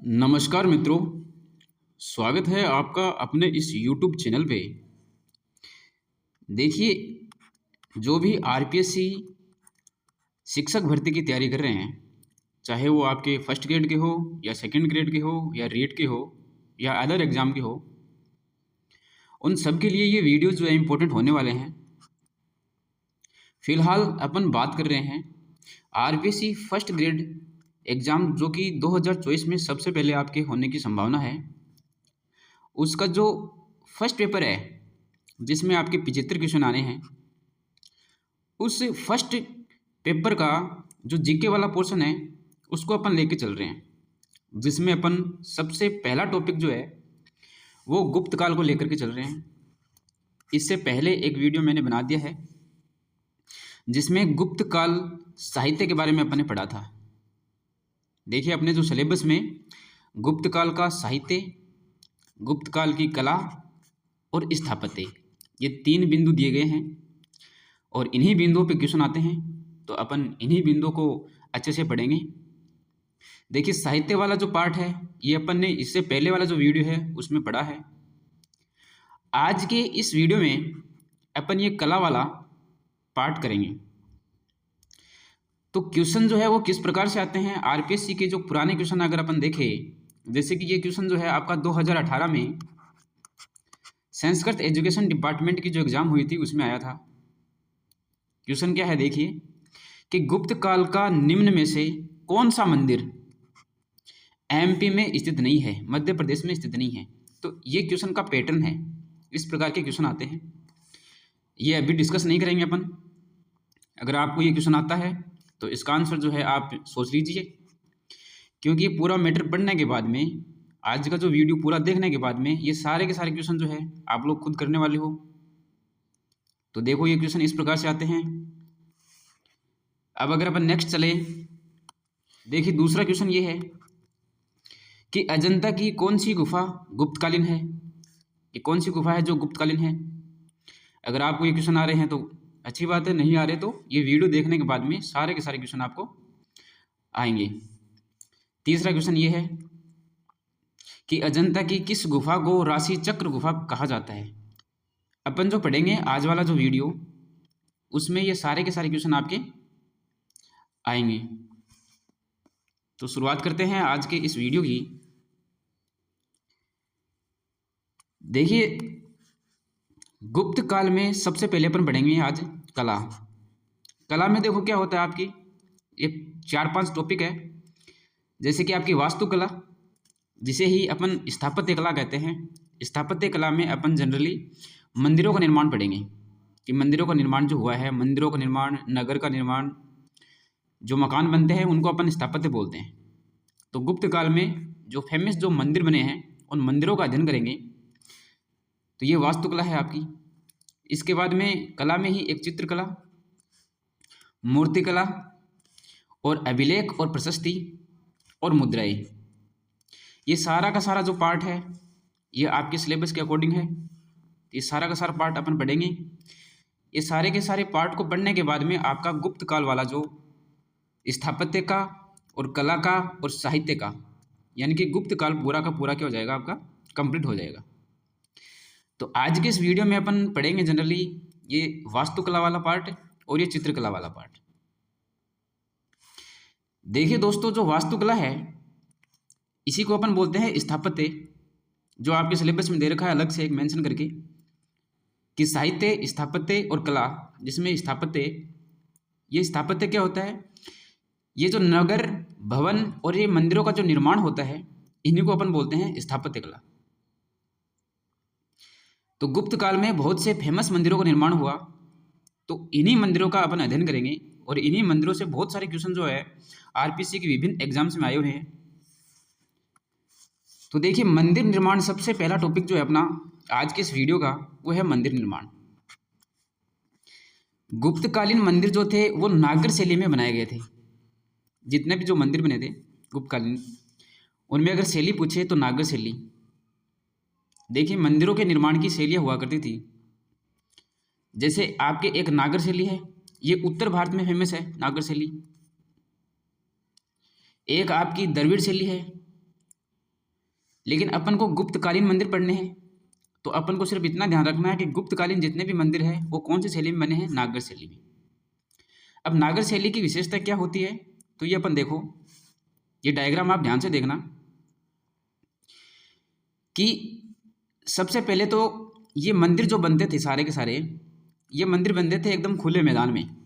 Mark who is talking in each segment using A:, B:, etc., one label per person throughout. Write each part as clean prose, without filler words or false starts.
A: नमस्कार मित्रों, स्वागत है आपका अपने इस YouTube चैनल पे। देखिए, जो भी आरपीएससी शिक्षक भर्ती की तैयारी कर रहे हैं, चाहे वो आपके फर्स्ट ग्रेड के हो या सेकंड ग्रेड के हो या रेट के हो या अदर एग्ज़ाम के हो, उन सब के लिए ये वीडियो जो है इम्पोर्टेंट होने वाले हैं। फ़िलहाल अपन बात कर रहे हैं आरपीएससी फर्स्ट ग्रेड एग्ज़ाम जो कि 2024 में सबसे पहले आपके होने की संभावना है। उसका जो फर्स्ट पेपर है जिसमें आपके 75 क्वेश्चन आने हैं, उस फर्स्ट पेपर का जो जीके वाला पोर्शन है उसको अपन लेके चल रहे हैं, जिसमें अपन सबसे पहला टॉपिक जो है वो गुप्त काल को लेकर के चल रहे हैं। इससे पहले एक वीडियो मैंने बना दिया है जिसमें गुप्त काल साहित्य के बारे में अपन ने पढ़ा था। देखिए, अपने जो सिलेबस में गुप्त काल का साहित्य, गुप्त काल की कला और स्थापत्य, ये 3 बिंदु दिए गए हैं और इन्हीं बिंदुओं पे क्वेश्चन आते हैं, तो अपन इन्हीं बिंदुओं को अच्छे से पढ़ेंगे। देखिए, साहित्य वाला जो पार्ट है ये अपन ने इससे पहले वाला जो वीडियो है उसमें पढ़ा है। आज के इस वीडियो में अपन ये कला वाला पार्ट करेंगे। तो क्वेश्चन जो है वो किस प्रकार से आते हैं, आरपीएससी के जो पुराने क्वेश्चन अगर अपन देखें, जैसे कि ये क्वेश्चन जो है आपका 2018 में संस्कृत एजुकेशन डिपार्टमेंट की जो एग्ज़ाम हुई थी उसमें आया था। क्वेश्चन क्या है, देखिए कि गुप्त काल का निम्न में से कौन सा मंदिर एमपी में स्थित नहीं है, मध्य प्रदेश में स्थित नहीं है। तो ये क्वेश्चन का पैटर्न है, इस प्रकार के क्वेश्चन आते हैं। ये अभी डिस्कस नहीं करेंगे अपन। अगर आपको ये क्वेश्चन आता है तो इसका आंसर जो है आप सोच लीजिए, क्योंकि ये पूरा मैटर पढ़ने के बाद में, आज का जो वीडियो पूरा देखने के बाद में, ये सारे के सारे क्वेश्चन जो है आप लोग खुद करने वाले हो। तो देखो, ये क्वेश्चन इस प्रकार से आते हैं। अब अगर अपन नेक्स्ट चले, देखिए दूसरा क्वेश्चन ये है कि अजंता की कौन सी गुफा गुप्तकालीन है। ये कौन सी गुफा है जो गुप्तकालीन है। अगर आपको ये क्वेश्चन आ रहे हैं तो अच्छी बात है, नहीं आ रहे तो ये वीडियो देखने के बाद में सारे के सारे क्वेश्चन आपको आएंगे। तीसरा क्वेश्चन ये है कि अजंता की किस गुफा को राशि चक्र गुफा कहा जाता है। अपन जो पढ़ेंगे आज वाला जो वीडियो, उसमें ये सारे के सारे क्वेश्चन आपके आएंगे। तो शुरुआत करते हैं आज के इस वीडियो की। देखिए, गुप्त काल में सबसे पहले अपन पढ़ेंगे आज कला। कला में देखो क्या होता है आपकी, ये 4-5 टॉपिक है। जैसे कि आपकी वास्तुकला, जिसे ही अपन स्थापत्य कला कहते हैं। स्थापत्य कला में अपन जनरली मंदिरों का निर्माण पढ़ेंगे कि मंदिरों का निर्माण जो हुआ है, मंदिरों का निर्माण, नगर का निर्माण, जो मकान बनते हैं उनको अपन स्थापत्य बोलते हैं। तो गुप्त काल में जो फेमस जो मंदिर बने हैं उन मंदिरों का अध्ययन करेंगे। तो ये वास्तुकला है आपकी। इसके बाद में कला में ही एक चित्रकला, मूर्तिकला और अभिलेख और प्रशस्ति और मुद्राएं, ये सारा का सारा जो पार्ट है ये आपके सिलेबस के अकॉर्डिंग है। ये सारा का सारा पार्ट अपन पढ़ेंगे। ये सारे के सारे पार्ट को पढ़ने के बाद में आपका गुप्त काल वाला जो स्थापत्य का और कला का और साहित्य का, यानी कि गुप्त काल पूरा का पूरा क्या हो जाएगा, आपका कंप्लीट हो जाएगा। तो आज के इस वीडियो में अपन पढ़ेंगे जनरली ये वास्तुकला वाला पार्ट और ये चित्रकला वाला पार्ट। देखिए दोस्तों, जो वास्तुकला है इसी को अपन बोलते हैं स्थापत्य, जो आपके सिलेबस में दे रखा है अलग से एक मेंशन करके कि साहित्य, स्थापत्य और कला। जिसमें स्थापत्य, ये स्थापत्य क्या होता है, ये जो नगर, भवन और ये मंदिरों का जो निर्माण होता है, इन्हीं को अपन बोलते हैं स्थापत्य कला। तो गुप्त काल में बहुत से फेमस मंदिरों का निर्माण हुआ, तो इन्हीं मंदिरों का अपन अध्ययन करेंगे और इन्हीं मंदिरों से बहुत सारे क्वेश्चन जो है आरपीएससी के विभिन्न एग्जाम्स में आए हुए हैं। तो देखिए, मंदिर निर्माण सबसे पहला टॉपिक जो है अपना आज के इस वीडियो का, वो है मंदिर निर्माण। गुप्तकालीन मंदिर जो थे वो नागर शैली में बनाए गए थे। जितने भी जो मंदिर बने थे गुप्तकालीन, उनमें अगर शैली पूछे तो नागर शैली। देखिए, मंदिरों के निर्माण की शैलियाँ हुआ करती थी। जैसे आपके एक नागर शैली है, ये उत्तर भारत में फेमस है नागर शैली। एक आपकी द्रविड़ शैली है, लेकिन अपन को गुप्तकालीन मंदिर पढ़ने हैं, तो अपन को सिर्फ इतना ध्यान रखना है कि गुप्तकालीन जितने भी मंदिर हैं वो कौन सी शैली में बने हैं, नागर शैली में। अब नागर शैली की विशेषता क्या होती है, तो ये अपन देखो, ये डायग्राम आप ध्यान से देखना कि सबसे पहले तो ये मंदिर जो बनते थे सारे के सारे, ये मंदिर बनते थे एकदम खुले मैदान में,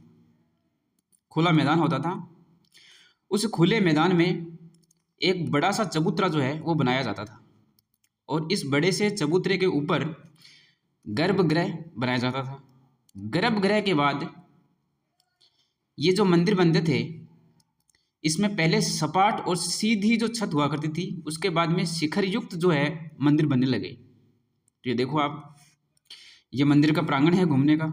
A: खुला मैदान होता था। उस खुले मैदान में एक बड़ा सा चबूतरा जो है वो बनाया जाता था, और इस बड़े से चबूतरे के ऊपर गर्भगृह बनाया जाता था। गर्भगृह के बाद ये जो मंदिर बनते थे, इसमें पहले सपाट और सीधी जो छत हुआ करती थी, उसके बाद में शिखर युक्त जो है मंदिर बनने लगे। तो ये देखो आप, ये मंदिर का प्रांगण है घूमने का,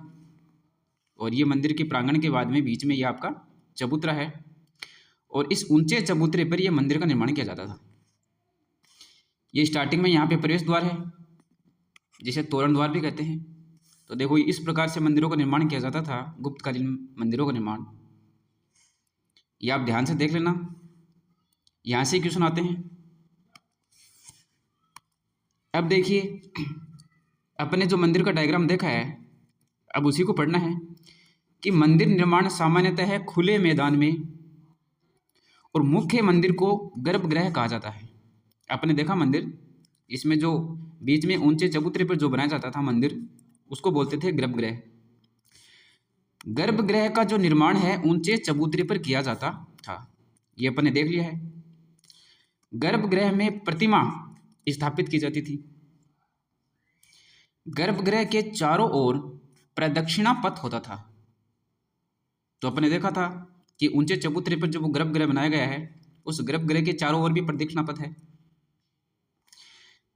A: और ये मंदिर के प्रांगण के बाद में बीच में ये आपका चबूतरा है, और इस ऊंचे चबूतरे पर यह मंदिर का निर्माण किया जाता था। ये स्टार्टिंग में यहाँ पे प्रवेश द्वार है, जिसे तोरण द्वार भी कहते हैं। तो देखो इस प्रकार से मंदिरों का निर्माण किया जाता था, गुप्तकालीन मंदिरों का निर्माण। ये आप ध्यान से देख लेना, यहाँ से क्वेश्चन आते हैं। अब देखिए, अपने जो मंदिर का डायग्राम देखा है, अब उसी को पढ़ना है कि मंदिर निर्माण सामान्यतः है खुले मैदान में, और मुख्य मंदिर को गर्भगृह कहा जाता है। आपने देखा मंदिर, इसमें जो बीच में ऊंचे चबूतरे पर जो बनाया जाता था मंदिर, उसको बोलते थे गर्भगृह। गर्भगृह का जो निर्माण है ऊंचे चबूतरे पर किया जाता था, ये अपन ने देख लिया है। गर्भगृह में प्रतिमा स्थापित की जाती थी। गर्भगृह के चारों ओर प्रदक्षिणा पथ होता था। तो अपन ने देखा था कि ऊंचे चबूतरे पर जो वो गर्भगृह बनाया गया है, उस गर्भगृह के चारों ओर भी प्रदक्षिणा पथ है।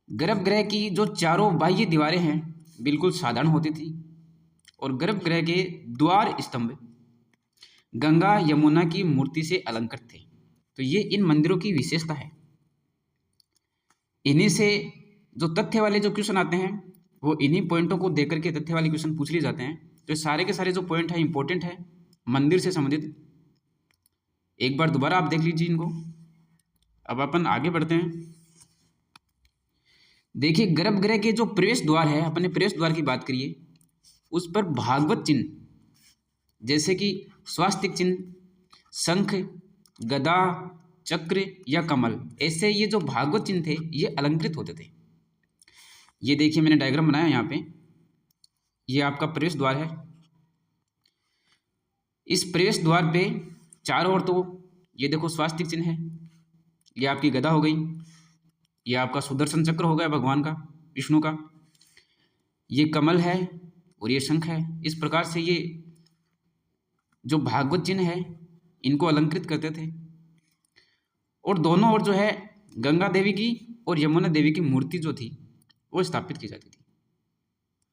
A: गर्भगृह की जो चारों बाह्य दीवारें हैं बिल्कुल साधारण होती थी, और गर्भगृह के द्वार स्तंभ गंगा यमुना की मूर्ति से अलंकृत थे। तो ये इन मंदिरों की विशेषता है। इन्हीं से जो तथ्य वाले जो क्वेश्चन आते हैं, वो इन्हीं पॉइंटों को देकर के तथ्य वाले क्वेश्चन पूछ लिए जाते हैं। तो सारे के सारे जो पॉइंट है इंपॉर्टेंट है मंदिर से संबंधित। एक बार दोबारा आप देख लीजिए इनको। अब अपन आगे बढ़ते हैं। देखिए, गर्भगृह के जो प्रवेश द्वार है, अपने प्रवेश द्वार की बात करिए, उस पर भागवत चिन्ह जैसे कि स्वास्तिक चिन्ह, शंख, गदा, चक्र या कमल, ऐसे ये जो भागवत चिन्ह थे ये अलंकृत होते थे। ये देखिए मैंने डायग्राम बनाया यहाँ पे, ये आपका प्रवेश द्वार है। इस प्रवेश द्वार पे चारों ओर तो ये देखो स्वास्तिक चिन्ह है, ये आपकी गदा हो गई, ये आपका सुदर्शन चक्र हो गया भगवान का, विष्णु का, ये कमल है और ये शंख है। इस प्रकार से ये जो भागवत चिन्ह है इनको अलंकृत करते थे। और दोनों ओर जो है गंगा देवी की और यमुना देवी की मूर्ति जो थी वो स्थापित की जाती थी।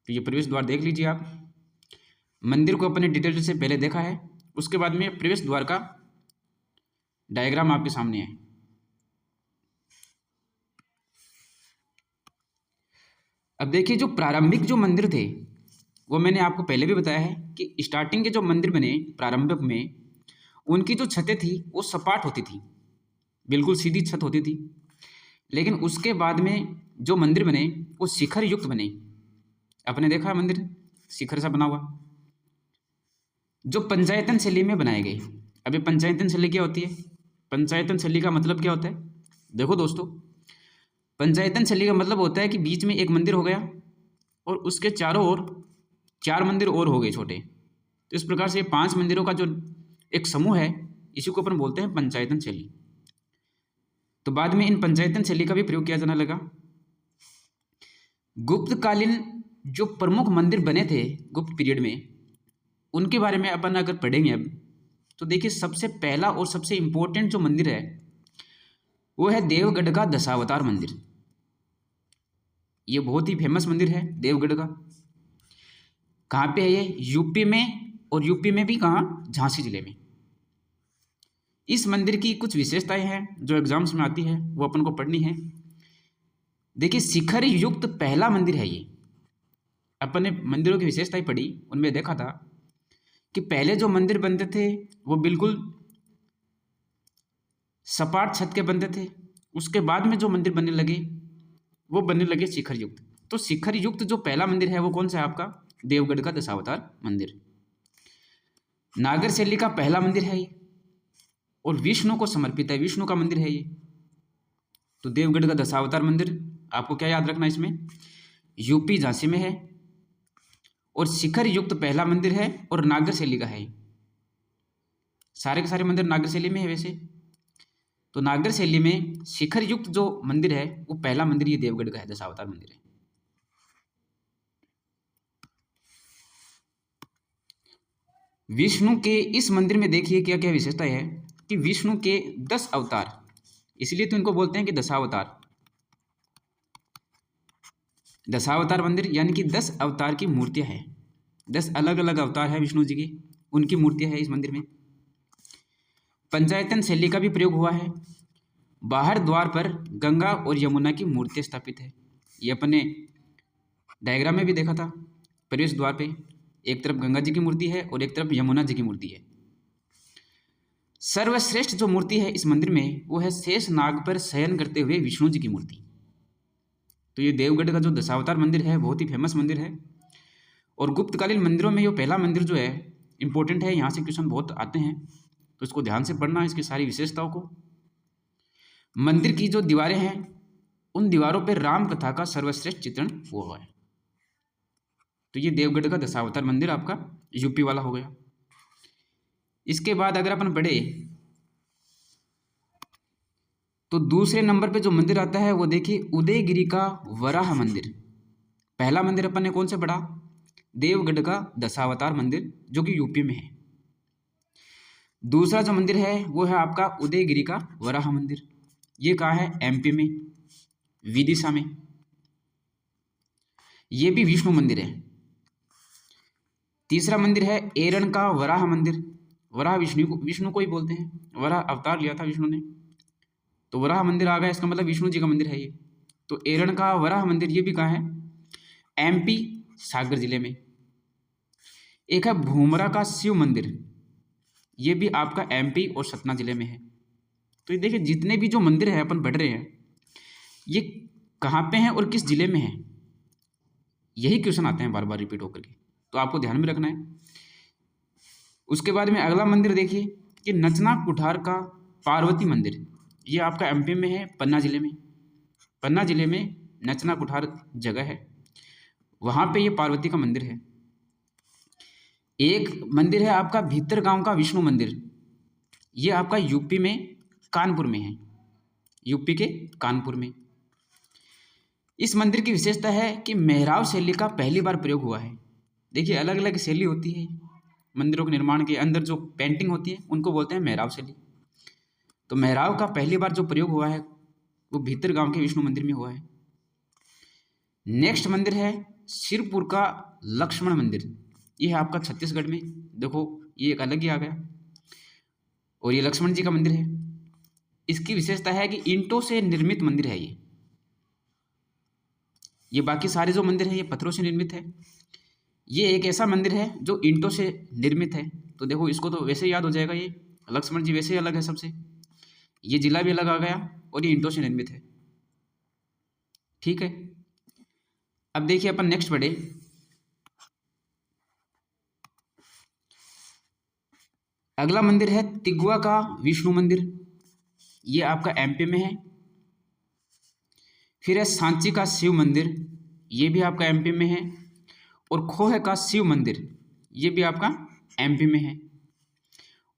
A: तो ये प्रवेश द्वार देख लीजिए आप। मंदिर को अपने डिटेल से पहले देखा है, उसके बाद में प्रवेश द्वार का डायग्राम आपके सामने है। अब देखिए, जो प्रारंभिक जो मंदिर थे वो मैंने आपको पहले भी बताया है कि स्टार्टिंग के जो मंदिर बने प्रारंभिक में, उनकी जो छतें थी वो सपाट होती थी, बिल्कुल सीधी छत होती थी। लेकिन उसके बाद में जो मंदिर बने वो शिखर युक्त बने। आपने देखा है मंदिर शिखर सा बना हुआ, जो पंचायतन शैली में बनाए गए। अभी पंचायतन शैली क्या होती है? पंचायतन शैली का मतलब क्या होता है? देखो दोस्तों, पंचायतन शैली का मतलब होता है कि बीच में एक मंदिर हो गया और उसके चारों ओर 4 मंदिर और हो गए छोटे। तो इस प्रकार से 5 मंदिरों का जो एक समूह है, इसी को अपन बोलते हैं पंचायतन शैली। तो बाद में इन पंचायतन शैली का भी प्रयोग किया जाने लगा। गुप्तकालीन जो प्रमुख मंदिर बने थे गुप्त पीरियड में, उनके बारे में अपन अगर पढ़ेंगे अब, तो देखिए सबसे पहला और सबसे इम्पोर्टेंट जो मंदिर है वो है देवगढ़ का दशावतार मंदिर। ये बहुत ही फेमस मंदिर है देवगढ़ का। कहाँ पे है ये? यूपी में, और यूपी में भी कहाँ? झांसी जिले में। इस मंदिर की कुछ विशेषताएं हैं जो एग्जाम्स में आती है, वो अपन को पढ़नी है। देखिए, शिखर युक्त पहला मंदिर है ये। अपन ने मंदिरों की विशेषताएं पढ़ी, उनमें देखा था कि पहले जो मंदिर बनते थे वो बिल्कुल सपाट छत के बनते थे। उसके बाद में जो मंदिर बनने लगे वो बनने लगे शिखर युक्त। तो शिखर युक्त जो पहला मंदिर है वो कौन सा है आपका? देवगढ़ का दशावतार मंदिर। नागर शैली का पहला मंदिर है ये, और विष्णु को समर्पित है, विष्णु का मंदिर है ये। तो देवगढ़ का दशावतार मंदिर आपको क्या याद रखना इसमें? यूपी झांसी में है, और शिखर युक्त पहला मंदिर है, और नागर शैली का है। सारे के सारे मंदिर नागर शैली में है वैसे। तो नागर शैली में शिखर युक्त जो मंदिर है वो पहला मंदिर ये देवगढ़ का है, दशावतार मंदिर है। विष्णु के इस मंदिर में देखिए क्या क्या विशेषता है कि विष्णु के 10 अवतार, इसलिए तो इनको बोलते हैं कि दशावतार। दशावतार मंदिर यानी कि 10 अवतार की मूर्तियां हैं, 10 अलग अलग अवतार है विष्णु जी की, उनकी मूर्तियां है इस मंदिर में। पंचायतन शैली का भी प्रयोग हुआ है। बाहर द्वार पर गंगा और यमुना की मूर्तियां स्थापित है। ये अपने डायग्राम में भी देखा था। प्रवेश द्वार पे एक तरफ गंगा जी की मूर्ति है और एक तरफ यमुना जी की मूर्ति है। सर्वश्रेष्ठ जो मूर्ति है इस मंदिर में वो है शेष नाग पर शयन करते हुए विष्णु जी की मूर्ति। तो ये देवगढ़ का जो दशावतार मंदिर है बहुत ही फेमस मंदिर है, और गुप्तकालीन मंदिरों में ये पहला मंदिर जो है इंपॉर्टेंट है। यहाँ से क्वेश्चन बहुत आते हैं, तो इसको ध्यान से पढ़ना, इसकी सारी विशेषताओं को। मंदिर की जो दीवारें हैं उन दीवारों पर राम कथा का सर्वश्रेष्ठ चित्रण हुआ है। तो ये देवगढ़ का दशावतार मंदिर आपका यूपी वाला हो गया। इसके बाद अगर अपन पढ़े तो दूसरे नंबर पे जो मंदिर आता है वो देखिए उदयगिरी का वराह मंदिर। पहला मंदिर अपन ने कौन से पढ़ा? देवगढ़ का दशावतार मंदिर जो कि यूपी में है। दूसरा जो मंदिर है वो है आपका उदयगिरी का वराह मंदिर। ये कहाँ है? एमपी में, विदिशा में। ये भी विष्णु मंदिर है। तीसरा मंदिर है एरण का वराह मंदिर। वराह विष्णु को ही बोलते हैं, वराह अवतार लिया था विष्णु ने, तो वराह मंदिर आ गया, इसका मतलब विष्णु जी का मंदिर है ये। तो एरण का वराह मंदिर ये भी कहाँ है? एमपी सागर जिले में। एक है भूमरा का शिव मंदिर, ये भी आपका एमपी और सतना जिले में है। तो ये देखिए जितने भी जो मंदिर है अपन पढ़ रहे हैं ये कहाँ पे हैं और किस जिले में है, यही क्वेश्चन आते हैं बार बार रिपीट होकर के, तो आपको ध्यान में रखना है। उसके बाद में अगला मंदिर देखिए कि नचना कुठार का पार्वती मंदिर। ये आपका एमपी में है, पन्ना जिले में। पन्ना जिले में नचना कुठार जगह है, वहाँ पे ये पार्वती का मंदिर है। एक मंदिर है आपका भीतर गांव का विष्णु मंदिर। ये आपका यूपी में कानपुर में है, यूपी के कानपुर में। इस मंदिर की विशेषता है कि मेहराब शैली का पहली बार प्रयोग हुआ है। देखिए अलग अलग शैली होती है मंदिरों के निर्माण के अंदर, जो पेंटिंग होती है उनको बोलते हैं मेहराब शैली। तो मेहराब का पहली बार जो प्रयोग हुआ है वो भीतर गांव के विष्णु मंदिर में हुआ है। नेक्स्ट मंदिर है सिरपुर का लक्ष्मण मंदिर। ये है आपका छत्तीसगढ़ में। देखो ये एक अलग ही आ गया, और ये लक्ष्मण जी का मंदिर है। इसकी विशेषता है कि ईंटों से निर्मित मंदिर है ये बाकी सारे जो मंदिर हैं ये पत्थरों से निर्मित है। ये एक ऐसा मंदिर है जो ईंटों से निर्मित है। तो देखो इसको तो वैसे याद हो जाएगा, ये लक्ष्मण जी वैसे ही अलग है सबसे, ये जिला भी अलग आ गया, और ये ईंटों से निर्मित है। ठीक है, अब देखिए अपन नेक्स्ट पढ़े। अगला मंदिर है तिगवा का विष्णु मंदिर। ये आपका एमपी में है। फिर है सांची का शिव मंदिर, ये भी आपका एमपी में है। और खोह का शिव मंदिर, ये भी आपका एमपी में है।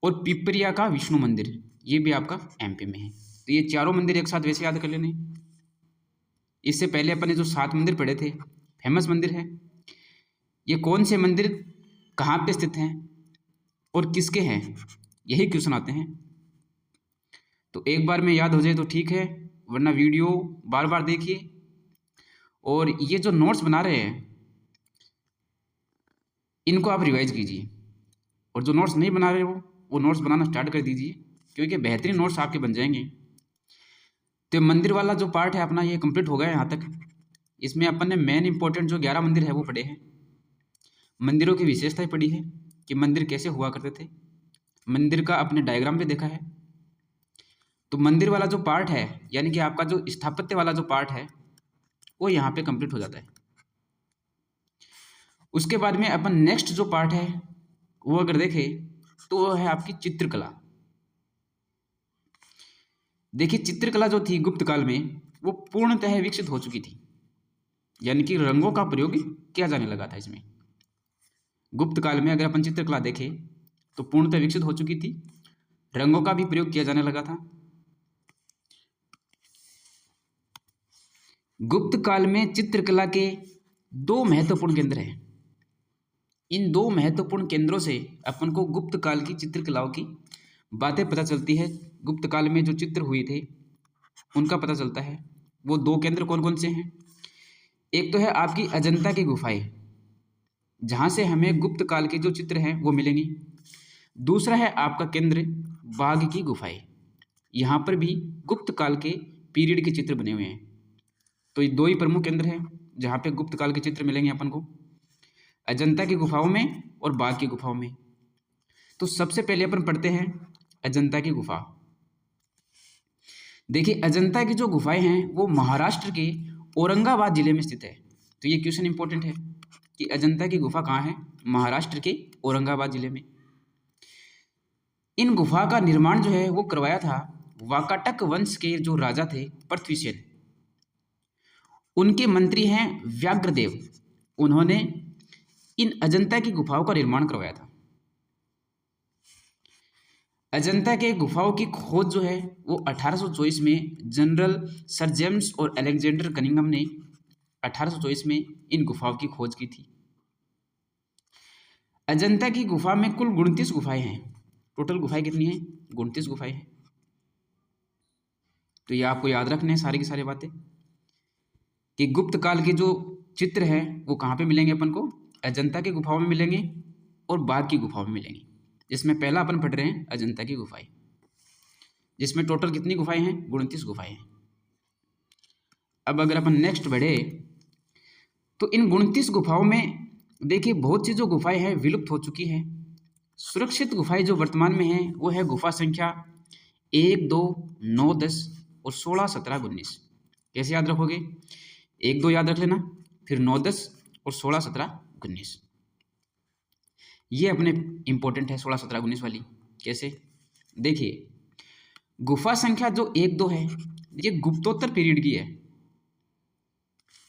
A: और पिपरिया का विष्णु मंदिर, ये भी आपका एमपी में है। तो ये चारों मंदिर एक साथ वैसे याद कर लेने। इससे पहले अपन ने जो 7 मंदिर पढ़े थे, फेमस मंदिर है, ये कौन से मंदिर कहाँ पे स्थित हैं और किसके हैं, यही क्वेश्चन आते हैं। तो एक बार में याद हो जाए तो ठीक है, वरना वीडियो बार बार देखिए। और ये जो नोट्स बना रहे हैं इनको आप रिवाइज कीजिए, और जो नोट्स नहीं बना रहे वो नोट्स बनाना स्टार्ट कर दीजिए, क्योंकि बेहतरीन नोट्स आपके बन जाएंगे। तो मंदिर वाला जो पार्ट है अपना ये कंप्लीट हो गया यहाँ तक। इसमें अपन ने मेन इंपॉर्टेंट जो 11 मंदिर है वो पढ़े हैं। मंदिरों की विशेषताएं पढ़ी है कि मंदिर कैसे हुआ करते थे, मंदिर का अपने डायग्राम पे देखा है। तो मंदिर वाला जो पार्ट है यानी कि आपका जो स्थापत्य वाला जो पार्ट है वो यहाँ पे कंप्लीट हो जाता है। उसके बाद में अपन नेक्स्ट जो पार्ट है वो अगर देखें तो वो है आपकी चित्रकला। देखिए चित्रकला जो थी गुप्त काल में वो पूर्णतः विकसित हो चुकी थी, यानी कि रंगों का प्रयोग किया जाने लगा था इसमें। गुप्त काल में अगर अपन चित्रकला देखें तो पूर्णतः विकसित हो चुकी थी, रंगों का भी प्रयोग किया जाने लगा था। गुप्त काल में चित्रकला के दो महत्वपूर्ण केंद्र हैं। इन दो महत्वपूर्ण केंद्रों से अपन को गुप्त काल की चित्रकलाओं की बातें पता चलती है। गुप्त काल में जो चित्र हुए थे उनका पता चलता है। वो दो केंद्र कौन कौन से हैं? एक तो है आपकी अजंता की गुफाएं, जहाँ से हमें गुप्त काल के जो चित्र हैं वो मिलेंगे। दूसरा है आपका केंद्र बाघ की गुफाएं, यहाँ पर भी गुप्त काल के पीरियड के चित्र बने हुए हैं। तो ये दो ही प्रमुख केंद्र हैं जहाँ पे गुप्त काल के चित्र मिलेंगे अपन को, अजंता की गुफाओं में और बाघ की गुफाओं में। तो सबसे पहले अपन पढ़ते हैं अजंता की गुफा। देखिए अजंता की जो गुफाएं हैं वो महाराष्ट्र के औरंगाबाद जिले में स्थित है। तो ये क्वेश्चन इंपॉर्टेंट है कि अजंता की गुफा कहाँ है? महाराष्ट्र के औरंगाबाद जिले में। इन गुफा का निर्माण जो है वो करवाया था वाकाटक वंश के जो राजा थे पृथ्वीसेन। उनके मंत्री हैं व्याघ्रदेव। उन्होंने इन अजंता की गुफाओं का निर्माण करवाया था। अजंता के गुफाओं की खोज जो है वो 1824 में जनरल सर जेम्स और अलेक्जेंडर कनिंघम ने 1824 में इन गुफाओं की खोज की थी। अजंता की गुफा में कुल 29 गुफाएं हैं। टोटल गुफाएं कितनी हैं? 29 गुफाएं हैं। तो ये आपको याद रखने हैं सारी की सारी बातें कि गुप्त काल के जो चित्र हैं वो कहाँ पे मिलेंगे अपन को? अजंता की गुफाओं में मिलेंगे और बाघ की गुफाओं में मिलेंगे। जिसमें पहला अपन पढ़ रहे हैं अजंता की गुफाएं, जिसमें टोटल कितनी गुफाएं हैं? 29 गुफाएं हैं। अब अगर अपन नेक्स्ट बढ़े तो इन 29 गुफाओं में देखिए बहुत सी जो गुफाएं हैं विलुप्त हो चुकी हैं। सुरक्षित गुफाएं जो वर्तमान में हैं वो है गुफा संख्या 1, 2, 9, 10 और 16, 17, 19। कैसे याद रखोगे? 1, 2 याद रख लेना, फिर 9, 10 और 16, 17, 19। ये अपने इंपॉर्टेंट है 16, 17, 19 वाली। कैसे? देखिए गुफा संख्या जो 1, 2 है ये गुप्तोत्तर पीरियड की है,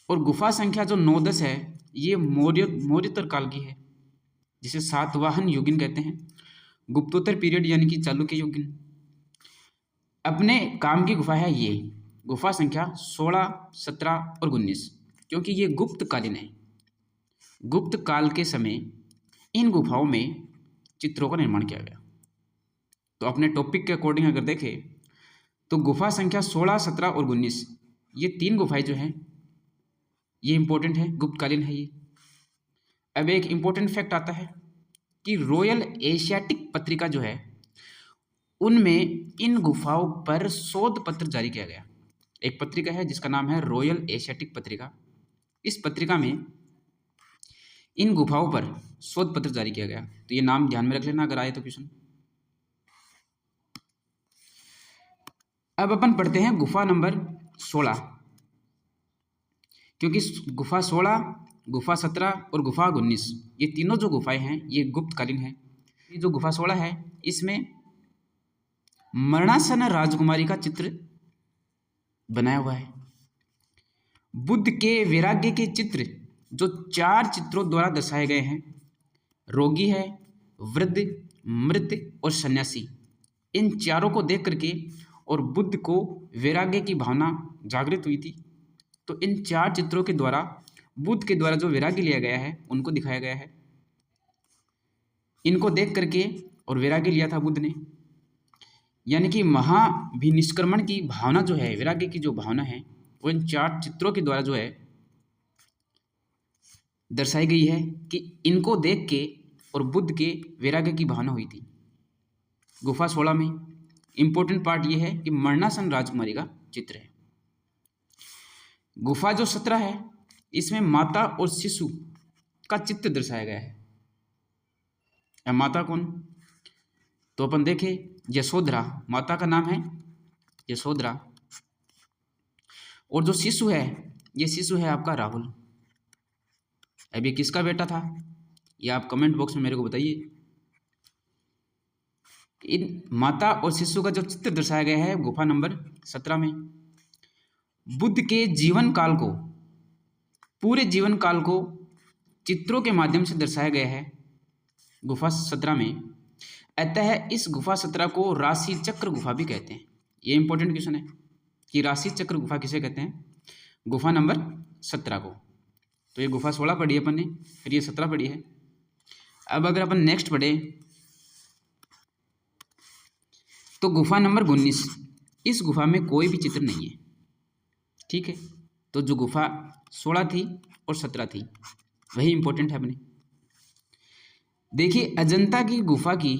A: और गुफा संख्या जो 9, 10 है ये मौर्योत्तर काल की है, जिसे सातवाहन युगीन कहते हैं। गुप्तोत्तर पीरियड यानी कि चालुक्य युगीन। अपने काम की गुफा है ये गुफा संख्या 16, 17 और 19, क्योंकि ये गुप्त कालीन है। गुप्त काल के समय इन गुफाओं में चित्रों का निर्माण किया गया। तो अपने टॉपिक के अकॉर्डिंग अगर देखें तो गुफा संख्या 16, 17 और 19 ये 3 गुफाएं जो हैं ये इंपॉर्टेंट है, गुप्तकालीन है ये। अब एक इंपॉर्टेंट फैक्ट आता है कि रॉयल एशियाटिक पत्रिका जो है उनमें इन गुफाओं पर शोध पत्र जारी किया गया। एक पत्रिका है जिसका नाम है रॉयल एशियाटिक पत्रिका। इस पत्रिका में इन गुफाओं पर शोध पत्र जारी किया गया। तो ये नाम ध्यान में रख लेना अगर आए तो क्वेश्चन। अब अपन पढ़ते हैं गुफा नंबर 16, क्योंकि गुफा 16, गुफा 17 और गुफा 19 ये तीनों जो गुफाएं हैं ये गुप्तकालीन हैं। ये जो गुफा 16 है इसमें मरणासन राजकुमारी का चित्र बनाया हुआ है। बुद्ध के वैराग्य के चित्र जो 4 चित्रों द्वारा दर्शाए गए हैं, रोगी है, वृद्ध, मृत और सन्यासी, इन चारों को देख करके और बुद्ध को वैराग्य की भावना जागृत हुई थी। तो इन 4 चित्रों के द्वारा बुद्ध के द्वारा जो वैराग्य लिया गया है उनको दिखाया गया है। इनको देख करके और वैराग्य लिया था बुद्ध ने, यानी कि महाभिनिष्क्रमण की भावना जो है, वैराग्य की जो भावना है वो इन 4 चित्रों के द्वारा जो है दर्शाई गई है कि इनको देख के और बुद्ध के वैराग्य की भावना हुई थी। गुफा 16 में इंपॉर्टेंट पार्ट ये है कि मरणासन राजकुमारी का चित्र है। गुफा जो 17 है इसमें माता और शिशु का चित्र दर्शाया गया है। माता कौन? तो अपन देखें यशोधरा, माता का नाम है यशोधरा, और जो शिशु है ये शिशु है आपका राहुल। अब ये किसका बेटा था, ये आप कमेंट बॉक्स में मेरे को बताइए। इन माता और शिशु का जो चित्र दर्शाया गया है गुफा नंबर 17 में। बुद्ध के जीवन काल को, पूरे जीवन काल को चित्रों के माध्यम से दर्शाया गया है गुफा 17 में। अतः इस गुफा 17 को राशि चक्र गुफा भी कहते हैं। ये इंपॉर्टेंट क्वेश्चन है कि राशि चक्र गुफा किसे कहते हैं, गुफा नंबर 17 को। तो ये गुफा 16 पढ़ी है अपन ने, फिर ये 17 पढ़ी है। अब अगर अपन नेक्स्ट पढ़े तो गुफा नंबर 19, इस गुफा में कोई भी चित्र नहीं है, ठीक है। तो जो गुफा 16 थी और 17 थी वही इंपॉर्टेंट है अपने। देखिए अजंता की गुफा की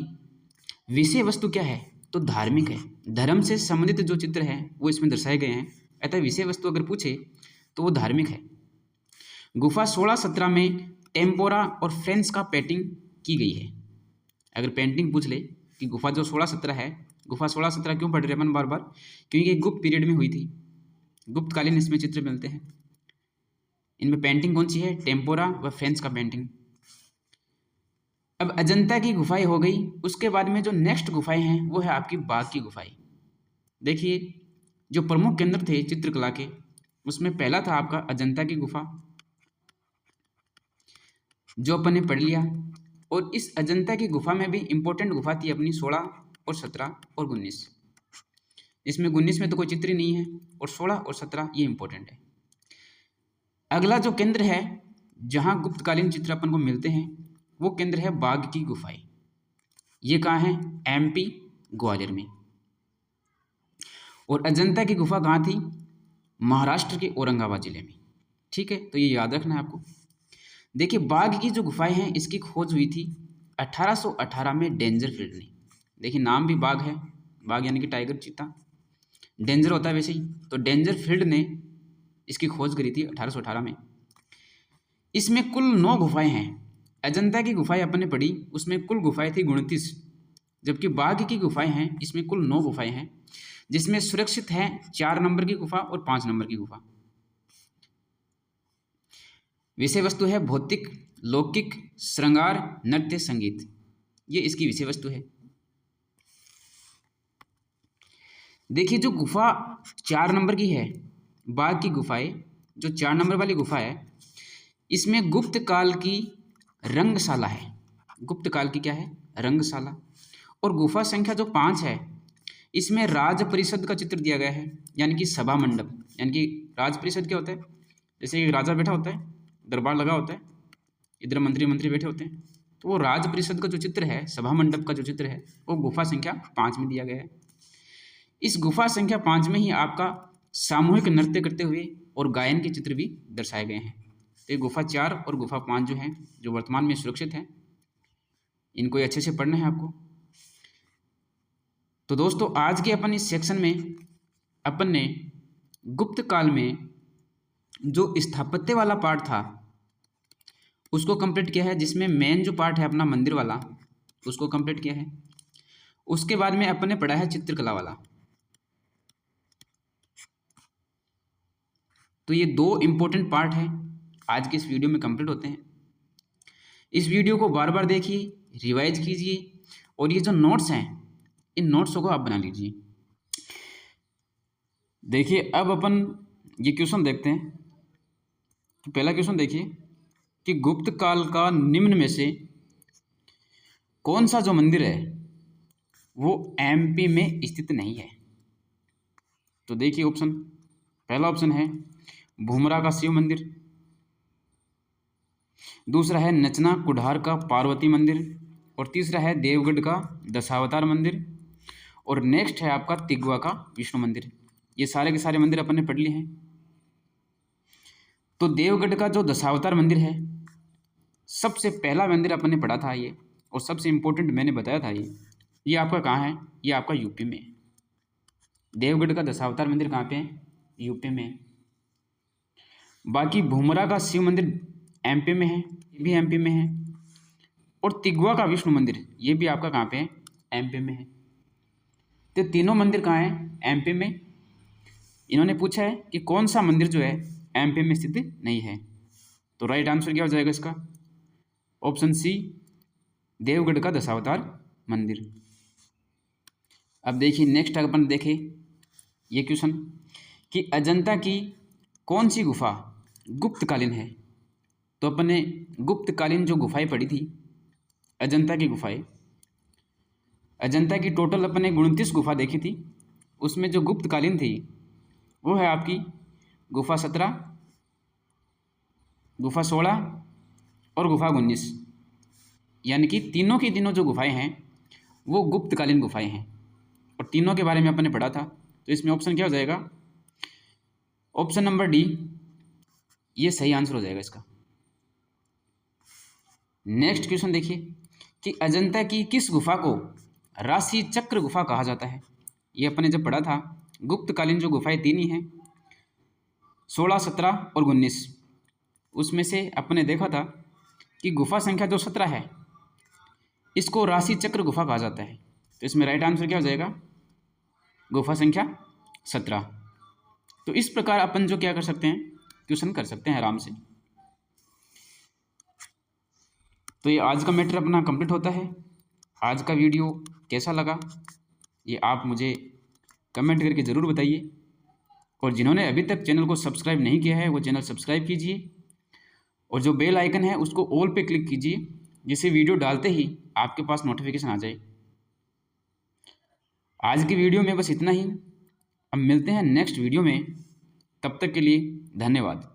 A: विषय वस्तु क्या है, तो धार्मिक है। धर्म से संबंधित जो चित्र है वो इसमें दर्शाए गए हैं, अतः विषय वस्तु अगर पूछे तो वो धार्मिक है। गुफा 16-17 में टेम्पोरा और फ्रेंच का पेंटिंग की गई है। अगर पेंटिंग पूछ ले कि गुफा जो 16-17 है, गुफा 16-17 क्यों पढ़ रहे अपन बार बार, क्योंकि गुप्त पीरियड में हुई थी, गुप्तकालीन इसमें चित्र मिलते हैं। इनमें पेंटिंग कौन सी है, टेम्पोरा व फ्रेंच का पेंटिंग। अब अजंता की गुफाएं हो गई, उसके बाद में जो नेक्स्ट गुफाएं हैं वो है आपकी बाघ की गुफाएं। देखिए जो प्रमुख केंद्र थे चित्रकला के, उसमें पहला था आपका अजंता की गुफा, जो अपन ने पढ़ लिया। और इस अजंता की गुफा में भी इंपॉर्टेंट गुफा थी अपनी 16 और 17 और 19। इसमें 19 में तो कोई चित्र ही नहीं है, और 16 और 17 ये इंपॉर्टेंट है। अगला जो केंद्र है जहाँ गुप्तकालीन चित्र अपन को मिलते हैं वो केंद्र है बाघ की गुफाएं। ये कहाँ है, MP ग्वालियर में। और अजंता की गुफा कहाँ थी, महाराष्ट्र के औरंगाबाद जिले में, ठीक है। तो ये याद रखना है आपको। देखिए बाघ की जो गुफाएं हैं इसकी खोज हुई थी 1818 में डेंजरफील्ड ने। देखिए नाम भी बाघ है, बाघ यानी कि टाइगर, चीता, डेंजर होता है वैसे ही, तो डेंजरफील्ड ने इसकी खोज करी थी 1818 में। इसमें कुल 9 गुफाएं हैं। अजंता की गुफाएं अपन ने पढ़ी, उसमें कुल गुफाएं थी 29, जबकि बाघ की गुफाएं हैं इसमें कुल 9 गुफाएं हैं, जिसमें सुरक्षित है 4 नंबर की गुफा और 5 नंबर की गुफा। विषय वस्तु है भौतिक, लौकिक, श्रृंगार, नृत्य, संगीत, ये इसकी विषय वस्तु है। देखिए जो गुफा 4 नंबर की है, बाघ की गुफाएं, जो 4 नंबर वाली गुफा है, इसमें गुप्त काल की रंगशाला है। गुप्त काल की क्या है, रंगशाला। और गुफा संख्या जो 5 है, इसमें राज परिषद का चित्र दिया गया है, यानी कि सभा मंडप। यानी कि राज परिषद क्या होता है, जैसे एक राजा बैठा होता है, दरबार लगा होता है, इधर मंत्री बैठे होते हैं, तो वो राज परिषद का जो चित्र है, सभा मंडप का जो चित्र है, वो गुफा संख्या 5 में दिया गया है। इस गुफा संख्या 5 में ही आपका सामूहिक नृत्य करते हुए और गायन के चित्र भी दर्शाए गए हैं। तो ये गुफा 4 और गुफा 5 जो हैं, जो वर्तमान में सुरक्षित हैं, इनको अच्छे से पढ़ना है आपको। तो दोस्तों आज के अपन इस सेक्शन में अपन ने गुप्त काल में जो स्थापत्य वाला पार्ट था उसको कंप्लीट किया है, जिसमें मेन जो पार्ट है अपना मंदिर वाला उसको कंप्लीट किया है। उसके बाद में अपन ने पढ़ा है चित्रकला वाला। तो ये 2 इम्पोर्टेंट पार्ट हैं आज के इस वीडियो में कंप्लीट होते हैं। इस वीडियो को बार बार देखिए, रिवाइज कीजिए, और ये जो नोट्स हैं इन नोट्सों को आप बना लीजिए। देखिए अब अपन ये क्वेश्चन देखते हैं। तो पहला क्वेश्चन देखिए कि गुप्त काल का निम्न में से कौन सा जो मंदिर है वो MP में स्थित नहीं है। तो देखिए ऑप्शन, पहला ऑप्शन है भूमरा का शिव मंदिर, दूसरा है नचना कुठार का पार्वती मंदिर, और तीसरा है देवगढ़ का दशावतार मंदिर, और नेक्स्ट है आपका तिगवा का विष्णु मंदिर। ये सारे के सारे मंदिर अपन ने पढ़ लिए हैं। तो देवगढ़ का जो दशावतार मंदिर है, सबसे पहला मंदिर अपन ने पढ़ा था ये, और सबसे इम्पोर्टेंट मैंने बताया था ये आपका कहाँ है, ये आपका यूपी में। देवगढ़ का दशावतार मंदिर कहाँ पे है, यूपी में। बाकी भूमरा का शिव मंदिर MP में है, ये भी MP में है, और तिगवा का विष्णु मंदिर ये भी आपका कहाँ पे है, MP में है। तो तीनों मंदिर कहाँ हैं, MP में। इन्होंने पूछा है कि कौन सा मंदिर जो है एमपी में स्थित नहीं है। तो राइट आंसर क्या हो जाएगा इसका? ऑप्शन सी, देवगढ़ का दशावतार मंदिर। अब देखिए नेक्स्ट अपन देखें ये क्वेश्चन कि अजंता की कौन सी गुफा गुप्तकालीन है। तो अपन ने गुप्तकालीन जो गुफाएं पढ़ी थी अजंता की गुफाएं, अजंता की टोटल अपन ने 29 गुफा देखी थी, उसमें जो गुप्तकालीन थी वो है आपकी गुफा 17, गुफा 16 और गुफा 19, यानी कि तीनों की तीनों जो गुफाएं हैं वो गुप्तकालीन गुफाएं हैं और तीनों के बारे में अपन ने पढ़ा था। तो इसमें ऑप्शन क्या हो जाएगा? ऑप्शन नंबर डी, ये सही आंसर हो जाएगा इसका। नेक्स्ट क्वेश्चन देखिए कि अजंता की किस गुफा को राशि चक्र गुफा कहा जाता है। ये अपन ने जब पढ़ा था गुप्तकालीन जो गुफाएं तीन ही हैं 16, 17 और 19, उसमें से अपन ने देखा था कि गुफा संख्या जो 17 है इसको राशि चक्र गुफा कहा जाता है। तो इसमें राइट आंसर क्या हो जाएगा? गुफा संख्या 17। तो इस प्रकार अपन जो क्या कर सकते हैं, क्वेश्चन कर सकते हैं आराम से। तो ये आज का मैटर अपना कंप्लीट होता है। आज का वीडियो कैसा लगा ये आप मुझे कमेंट करके ज़रूर बताइए, और जिन्होंने अभी तक चैनल को सब्सक्राइब नहीं किया है वो चैनल सब्सक्राइब कीजिए और जो बेल आइकन है उसको ऑल पे क्लिक कीजिए, जिससे वीडियो डालते ही आपके पास नोटिफिकेशन आ जाए। आज की वीडियो में बस इतना ही। अब मिलते हैं नेक्स्ट वीडियो में, तब तक के लिए धन्यवाद।